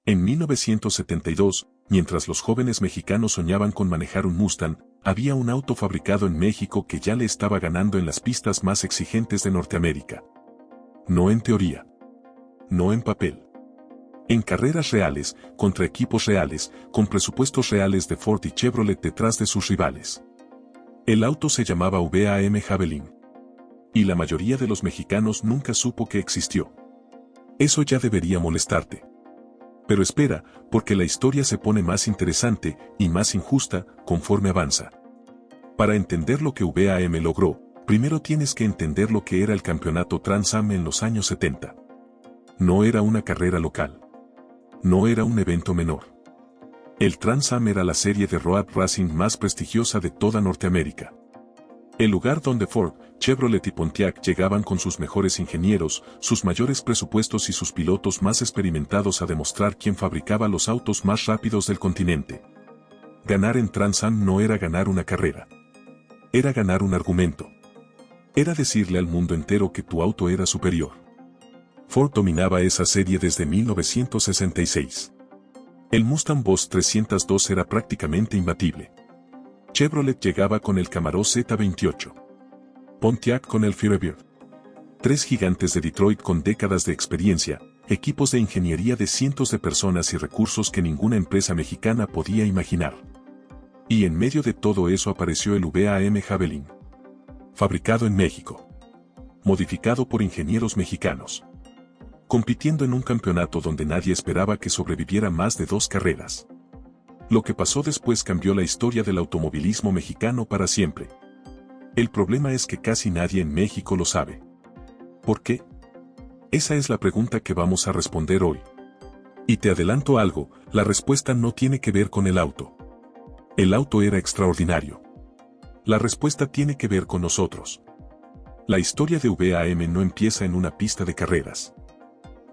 En 1972, mientras los jóvenes mexicanos soñaban con manejar un Mustang, había un auto fabricado en México que ya le estaba ganando en las pistas más exigentes de Norteamérica. No en teoría. No en papel. En carreras reales, contra equipos reales, con presupuestos reales de Ford y Chevrolet detrás de sus rivales. El auto se llamaba VAM Javelin. Y la mayoría de los mexicanos nunca supo que existió. Eso ya debería molestarte. Pero espera, porque la historia se pone más interesante y más injusta conforme avanza. Para entender lo que VAM logró, primero tienes que entender lo que era el campeonato Trans Am en los años 70. No era una carrera local. No era un evento menor. El Trans Am era la serie de road racing más prestigiosa de toda Norteamérica. El lugar donde Ford, Chevrolet y Pontiac llegaban con sus mejores ingenieros, sus mayores presupuestos y sus pilotos más experimentados a demostrar quién fabricaba los autos más rápidos del continente. Ganar en Trans Am no era ganar una carrera. Era ganar un argumento. Era decirle al mundo entero que tu auto era superior. Ford dominaba esa serie desde 1966. El Mustang Boss 302 era prácticamente imbatible. Chevrolet llegaba con el Camaro Z28. Pontiac con el Firebird. Tres gigantes de Detroit con décadas de experiencia, equipos de ingeniería de cientos de personas y recursos que ninguna empresa mexicana podía imaginar. Y en medio de todo eso apareció el VAM Javelin. Fabricado en México. Modificado por ingenieros mexicanos. Compitiendo en un campeonato donde nadie esperaba que sobreviviera más de 2 carreras. Lo que pasó después cambió la historia del automovilismo mexicano para siempre. El problema es que casi nadie en México lo sabe. ¿Por qué? Esa es la pregunta que vamos a responder hoy. Y te adelanto algo, la respuesta no tiene que ver con el auto. El auto era extraordinario. La respuesta tiene que ver con nosotros. La historia de VAM no empieza en una pista de carreras.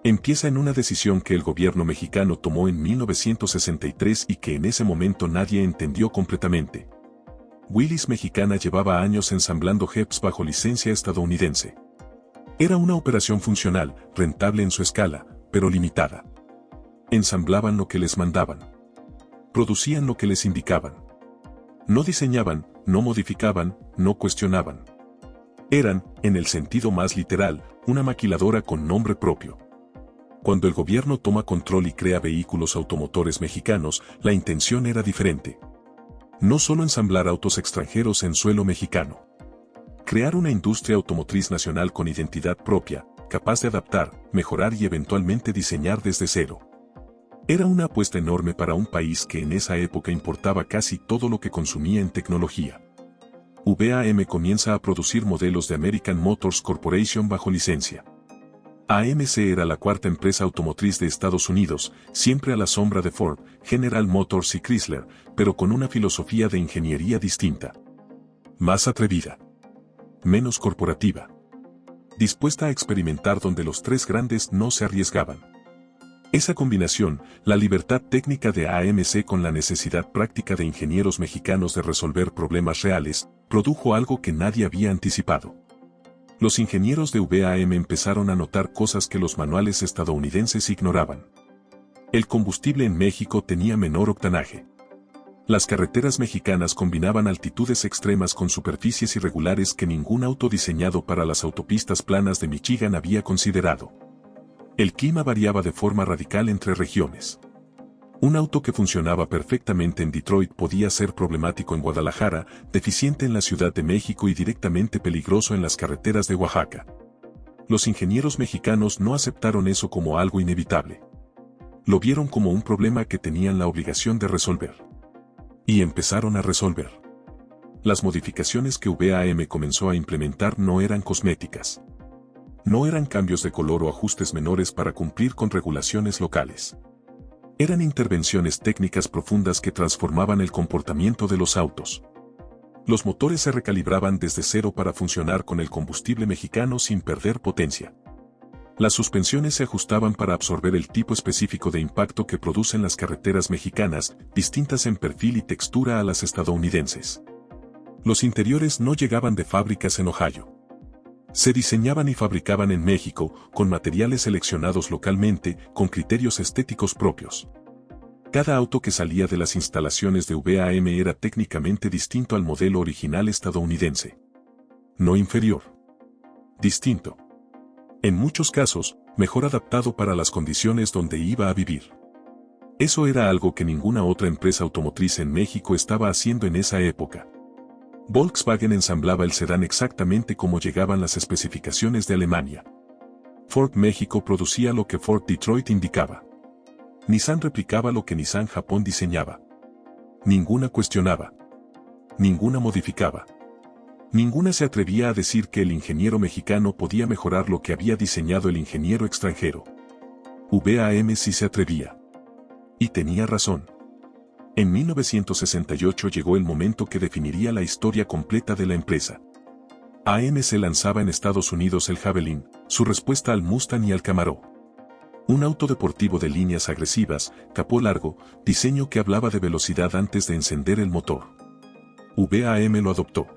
Empieza en una decisión que el gobierno mexicano tomó en 1963 y que en ese momento nadie entendió completamente. Willys Mexicana llevaba años ensamblando Jeeps bajo licencia estadounidense. Era una operación funcional, rentable en su escala, pero limitada. Ensamblaban lo que les mandaban. Producían lo que les indicaban. No diseñaban, no modificaban, no cuestionaban. Eran, en el sentido más literal, una maquiladora con nombre propio. Cuando el gobierno toma control y crea vehículos automotores mexicanos, la intención era diferente. No solo ensamblar autos extranjeros en suelo mexicano. Crear una industria automotriz nacional con identidad propia, capaz de adaptar, mejorar y eventualmente diseñar desde cero. Era una apuesta enorme para un país que en esa época importaba casi todo lo que consumía en tecnología. VAM comienza a producir modelos de American Motors Corporation bajo licencia. AMC era la cuarta empresa automotriz de Estados Unidos, siempre a la sombra de Ford, General Motors y Chrysler, pero con una filosofía de ingeniería distinta. Más atrevida. Menos corporativa. Dispuesta a experimentar donde los tres grandes no se arriesgaban. Esa combinación, la libertad técnica de AMC con la necesidad práctica de ingenieros mexicanos de resolver problemas reales, produjo algo que nadie había anticipado. Los ingenieros de VAM empezaron a notar cosas que los manuales estadounidenses ignoraban. El combustible en México tenía menor octanaje. Las carreteras mexicanas combinaban altitudes extremas con superficies irregulares que ningún auto diseñado para las autopistas planas de Michigan había considerado. El clima variaba de forma radical entre regiones. Un auto que funcionaba perfectamente en Detroit podía ser problemático en Guadalajara, deficiente en la Ciudad de México y directamente peligroso en las carreteras de Oaxaca. Los ingenieros mexicanos no aceptaron eso como algo inevitable. Lo vieron como un problema que tenían la obligación de resolver. Y empezaron a resolver. Las modificaciones que VAM comenzó a implementar no eran cosméticas. No eran cambios de color o ajustes menores para cumplir con regulaciones locales. Eran intervenciones técnicas profundas que transformaban el comportamiento de los autos. Los motores se recalibraban desde cero para funcionar con el combustible mexicano sin perder potencia. Las suspensiones se ajustaban para absorber el tipo específico de impacto que producen las carreteras mexicanas, distintas en perfil y textura a las estadounidenses. Los interiores no llegaban de fábricas en Ohio. Se diseñaban y fabricaban en México, con materiales seleccionados localmente, con criterios estéticos propios. Cada auto que salía de las instalaciones de VAM era técnicamente distinto al modelo original estadounidense. No inferior. Distinto. En muchos casos, mejor adaptado para las condiciones donde iba a vivir. Eso era algo que ninguna otra empresa automotriz en México estaba haciendo en esa época. Volkswagen ensamblaba el sedán exactamente como llegaban las especificaciones de Alemania. Ford México producía lo que Ford Detroit indicaba. Nissan replicaba lo que Nissan Japón diseñaba. Ninguna cuestionaba. Ninguna modificaba. Ninguna se atrevía a decir que el ingeniero mexicano podía mejorar lo que había diseñado el ingeniero extranjero. VAM sí se atrevía. Y tenía razón. En 1968 llegó el momento que definiría la historia completa de la empresa. AMC lanzaba en Estados Unidos el Javelin, su respuesta al Mustang y al Camaro. Un auto deportivo de líneas agresivas, capó largo, diseño que hablaba de velocidad antes de encender el motor. VAM lo adoptó.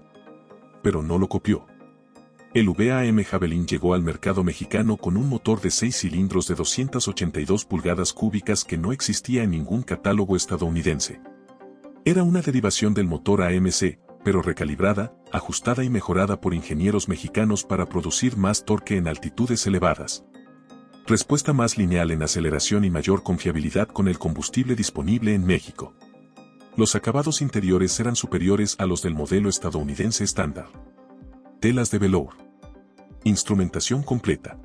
Pero no lo copió. El VAM Javelin llegó al mercado mexicano con un motor de 6 cilindros de 282 pulgadas cúbicas que no existía en ningún catálogo estadounidense. Era una derivación del motor AMC, pero recalibrada, ajustada y mejorada por ingenieros mexicanos para producir más torque en altitudes elevadas. Respuesta más lineal en aceleración y mayor confiabilidad con el combustible disponible en México. Los acabados interiores eran superiores a los del modelo estadounidense estándar. Telas de velour. Instrumentación completa.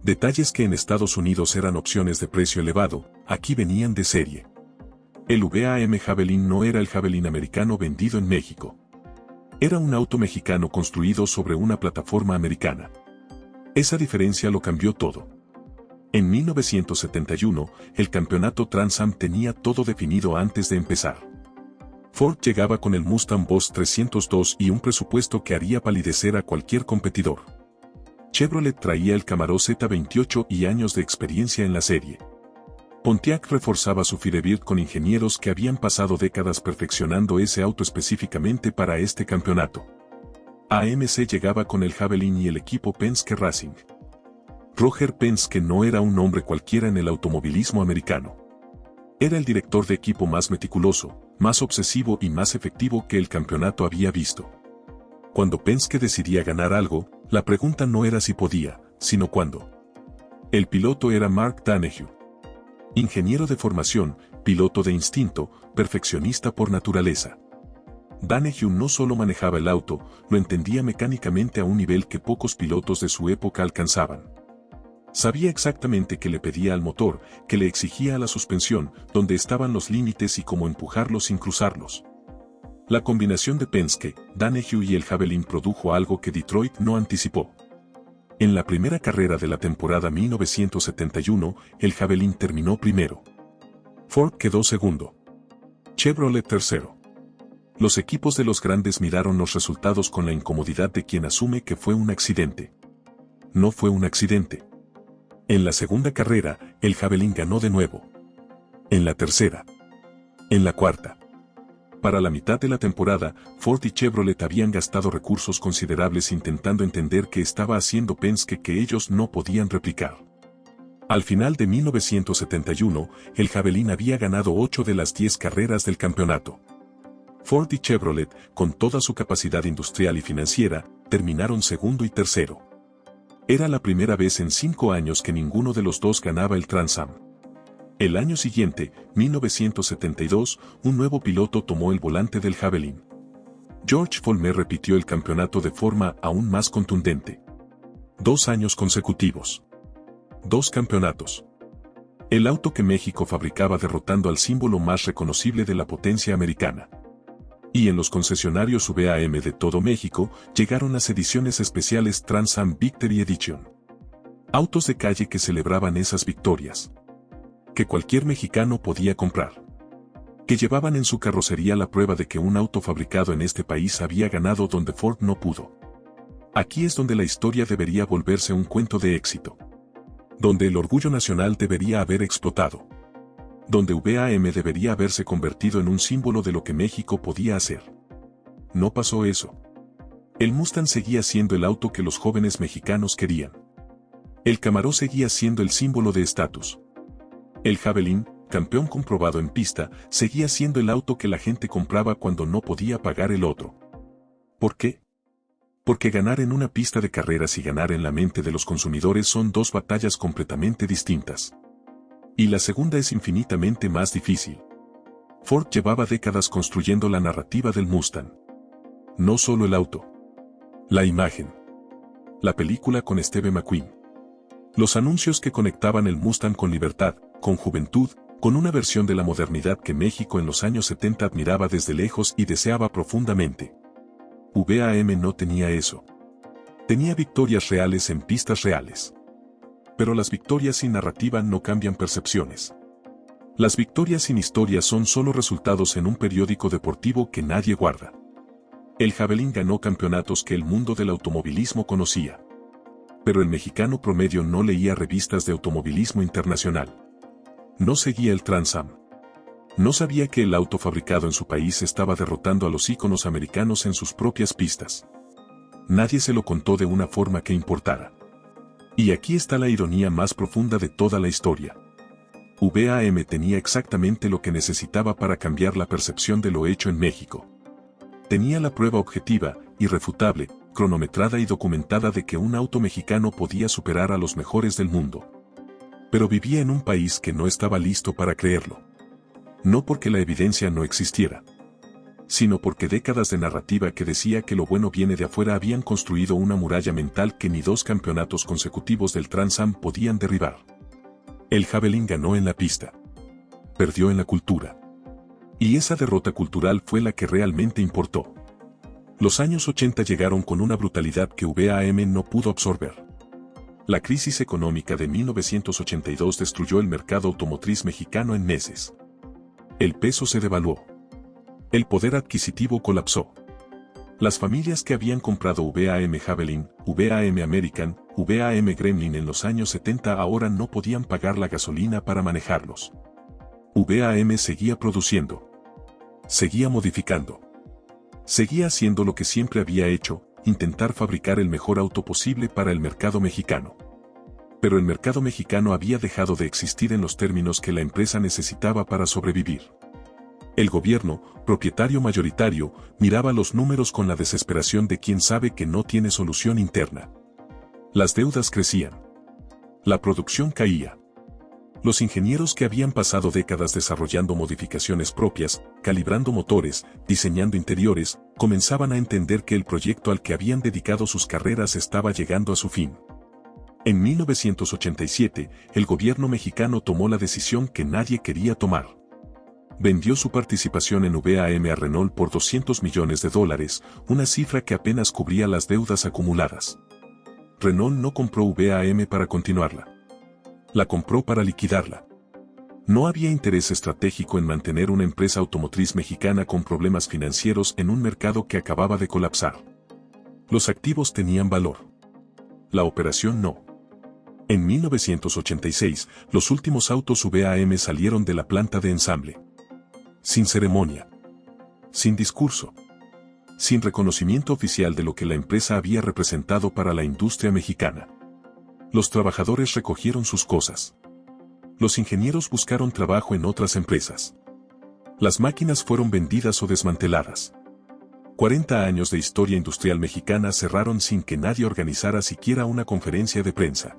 Detalles que en Estados Unidos eran opciones de precio elevado, aquí venían de serie. El VAM Javelin no era el Javelin americano vendido en México. Era un auto mexicano construido sobre una plataforma americana. Esa diferencia lo cambió todo. En 1971, el campeonato Trans Am tenía todo definido antes de empezar. Ford llegaba con el Mustang Boss 302 y un presupuesto que haría palidecer a cualquier competidor. Chevrolet traía el Camaro Z28 y años de experiencia en la serie. Pontiac reforzaba su Firebird con ingenieros que habían pasado décadas perfeccionando ese auto específicamente para este campeonato. AMC llegaba con el Javelin y el equipo Penske Racing. Roger Penske no era un hombre cualquiera en el automovilismo americano. Era el director de equipo más meticuloso, más obsesivo y más efectivo que el campeonato había visto. Cuando Penske decidía ganar algo, la pregunta no era si podía, sino cuándo. El piloto era Mark Donohue. Ingeniero de formación, piloto de instinto, perfeccionista por naturaleza. Donohue no solo manejaba el auto, lo entendía mecánicamente a un nivel que pocos pilotos de su época alcanzaban. Sabía exactamente qué le pedía al motor, qué le exigía a la suspensión, dónde estaban los límites y cómo empujarlos sin cruzarlos. La combinación de Penske, Donohue y el Javelin produjo algo que Detroit no anticipó. En la primera carrera de la temporada 1971, el Javelin terminó primero. Ford quedó segundo. Chevrolet tercero. Los equipos de los grandes miraron los resultados con la incomodidad de quien asume que fue un accidente. No fue un accidente. En la segunda carrera, el Javelin ganó de nuevo. En la tercera. En la cuarta. Para la mitad de la temporada, Ford y Chevrolet habían gastado recursos considerables intentando entender qué estaba haciendo Penske que ellos no podían replicar. Al final de 1971, el Javelin había ganado 8 de las 10 carreras del campeonato. Ford y Chevrolet, con toda su capacidad industrial y financiera, terminaron segundo y tercero. Era la primera vez en 5 años que ninguno de los dos ganaba el Trans Am. El año siguiente, 1972, un nuevo piloto tomó el volante del Javelin. George Follmer repitió el campeonato de forma aún más contundente. 2 años consecutivos. 2 campeonatos. El auto que México fabricaba derrotando al símbolo más reconocible de la potencia americana. Y en los concesionarios VAM de todo México, llegaron las ediciones especiales Trans Am Victory Edition. Autos de calle que celebraban esas victorias. Que cualquier mexicano podía comprar. Que llevaban en su carrocería la prueba de que un auto fabricado en este país había ganado donde Ford no pudo. Aquí es donde la historia debería volverse un cuento de éxito. Donde el orgullo nacional debería haber explotado. Donde VAM debería haberse convertido en un símbolo de lo que México podía hacer. No pasó eso. El Mustang seguía siendo el auto que los jóvenes mexicanos querían. El Camaro seguía siendo el símbolo de estatus. El Javelin, campeón comprobado en pista, seguía siendo el auto que la gente compraba cuando no podía pagar el otro. ¿Por qué? Porque ganar en una pista de carreras y ganar en la mente de los consumidores son dos batallas completamente distintas. Y la segunda es infinitamente más difícil. Ford llevaba décadas construyendo la narrativa del Mustang. No solo el auto. La imagen. La película con Steve McQueen. Los anuncios que conectaban el Mustang con libertad, con juventud, con una versión de la modernidad que México en los años 70 admiraba desde lejos y deseaba profundamente. VAM no tenía eso. Tenía victorias reales en pistas reales. Pero las victorias sin narrativa no cambian percepciones. Las victorias sin historia son solo resultados en un periódico deportivo que nadie guarda. El Javelin ganó campeonatos que el mundo del automovilismo conocía. Pero el mexicano promedio no leía revistas de automovilismo internacional. No seguía el Trans Am. No sabía que el auto fabricado en su país estaba derrotando a los íconos americanos en sus propias pistas. Nadie se lo contó de una forma que importara. Y aquí está la ironía más profunda de toda la historia. VAM tenía exactamente lo que necesitaba para cambiar la percepción de lo hecho en México. Tenía la prueba objetiva, irrefutable, cronometrada y documentada de que un auto mexicano podía superar a los mejores del mundo. Pero vivía en un país que no estaba listo para creerlo. No porque la evidencia no existiera, sino porque décadas de narrativa que decía que lo bueno viene de afuera habían construido una muralla mental que ni dos campeonatos consecutivos del Trans Am podían derribar. El Javelin ganó en la pista. Perdió en la cultura. Y esa derrota cultural fue la que realmente importó. Los años 80 llegaron con una brutalidad que VAM no pudo absorber. La crisis económica de 1982 destruyó el mercado automotriz mexicano en meses. El peso se devaluó. El poder adquisitivo colapsó. Las familias que habían comprado VAM Javelin, VAM American, VAM Gremlin en los años 70 ahora no podían pagar la gasolina para manejarlos. VAM seguía produciendo. Seguía modificando. Seguía haciendo lo que siempre había hecho, intentar fabricar el mejor auto posible para el mercado mexicano. Pero el mercado mexicano había dejado de existir en los términos que la empresa necesitaba para sobrevivir. El gobierno, propietario mayoritario, miraba los números con la desesperación de quien sabe que no tiene solución interna. Las deudas crecían. La producción caía. Los ingenieros que habían pasado décadas desarrollando modificaciones propias, calibrando motores, diseñando interiores, comenzaban a entender que el proyecto al que habían dedicado sus carreras estaba llegando a su fin. En 1987, el gobierno mexicano tomó la decisión que nadie quería tomar. Vendió su participación en VAM a Renault por $200 millones, una cifra que apenas cubría las deudas acumuladas. Renault no compró VAM para continuarla. La compró para liquidarla. No había interés estratégico en mantener una empresa automotriz mexicana con problemas financieros en un mercado que acababa de colapsar. Los activos tenían valor. La operación no. En 1986, los últimos autos VAM salieron de la planta de ensamble. Sin ceremonia. Sin discurso. Sin reconocimiento oficial de lo que la empresa había representado para la industria mexicana. Los trabajadores recogieron sus cosas. Los ingenieros buscaron trabajo en otras empresas. Las máquinas fueron vendidas o desmanteladas. 40 años de historia industrial mexicana cerraron sin que nadie organizara siquiera una conferencia de prensa.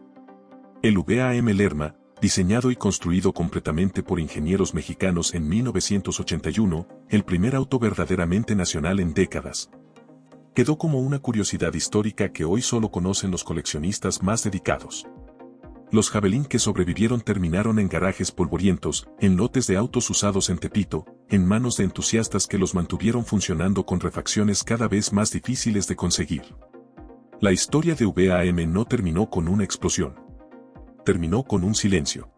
El VAM Lerma, diseñado y construido completamente por ingenieros mexicanos en 1981, el primer auto verdaderamente nacional en décadas. Quedó como una curiosidad histórica que hoy solo conocen los coleccionistas más dedicados. Los Javelin que sobrevivieron terminaron en garajes polvorientos, en lotes de autos usados en Tepito, en manos de entusiastas que los mantuvieron funcionando con refacciones cada vez más difíciles de conseguir. La historia de VAM no terminó con una explosión. Terminó con un silencio.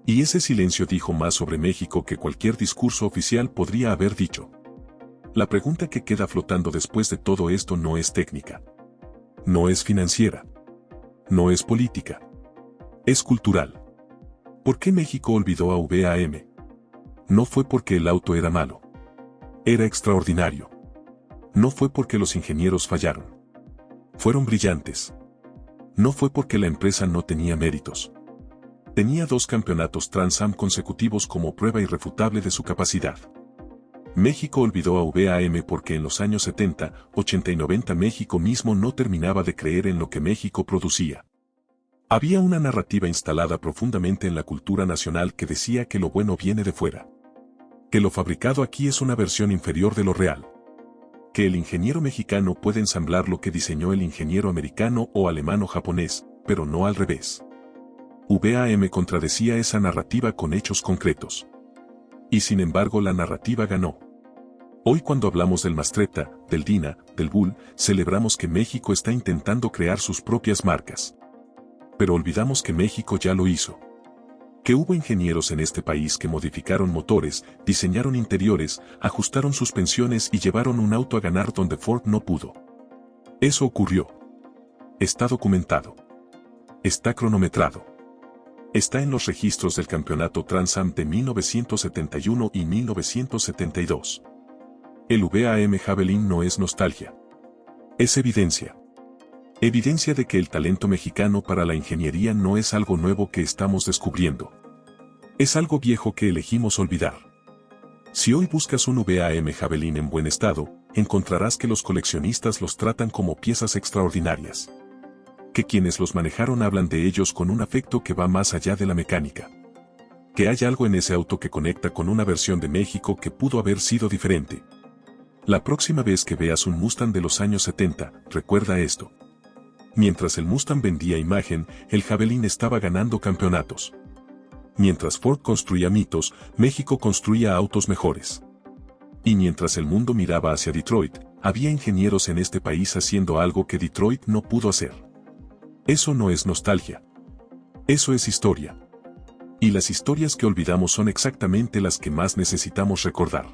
Y ese silencio dijo más sobre México que cualquier discurso oficial podría haber dicho. La pregunta que queda flotando después de todo esto no es técnica. No es financiera. No es política. Es cultural. ¿Por qué México olvidó a VAM? No fue porque el auto era malo. Era extraordinario. No fue porque los ingenieros fallaron. Fueron brillantes. No fue porque la empresa no tenía méritos. Tenía 2 campeonatos Trans Am consecutivos como prueba irrefutable de su capacidad. México olvidó a VAM porque en los años 70, 80 y 90 México mismo no terminaba de creer en lo que México producía. Había una narrativa instalada profundamente en la cultura nacional que decía que lo bueno viene de fuera. Que lo fabricado aquí es una versión inferior de lo real. Que el ingeniero mexicano puede ensamblar lo que diseñó el ingeniero americano o alemán o japonés, pero no al revés. VAM contradecía esa narrativa con hechos concretos. Y sin embargo la narrativa ganó. Hoy cuando hablamos del Mastretta, del Dina, del Bull, celebramos que México está intentando crear sus propias marcas. Pero olvidamos que México ya lo hizo. Que hubo ingenieros en este país que modificaron motores, diseñaron interiores, ajustaron suspensiones y llevaron un auto a ganar donde Ford no pudo. Eso ocurrió. Está documentado. Está cronometrado. Está en los registros del campeonato Trans Am de 1971 y 1972. El VAM Javelin no es nostalgia. Es evidencia. Evidencia de que el talento mexicano para la ingeniería no es algo nuevo que estamos descubriendo. Es algo viejo que elegimos olvidar. Si hoy buscas un VAM Javelin en buen estado, encontrarás que los coleccionistas los tratan como piezas extraordinarias. Que quienes los manejaron hablan de ellos con un afecto que va más allá de la mecánica. Que hay algo en ese auto que conecta con una versión de México que pudo haber sido diferente. La próxima vez que veas un Mustang de los años 70, recuerda esto. Mientras el Mustang vendía imagen, el Javelin estaba ganando campeonatos. Mientras Ford construía mitos, México construía autos mejores. Y mientras el mundo miraba hacia Detroit, había ingenieros en este país haciendo algo que Detroit no pudo hacer. Eso no es nostalgia. Eso es historia. Y las historias que olvidamos son exactamente las que más necesitamos recordar.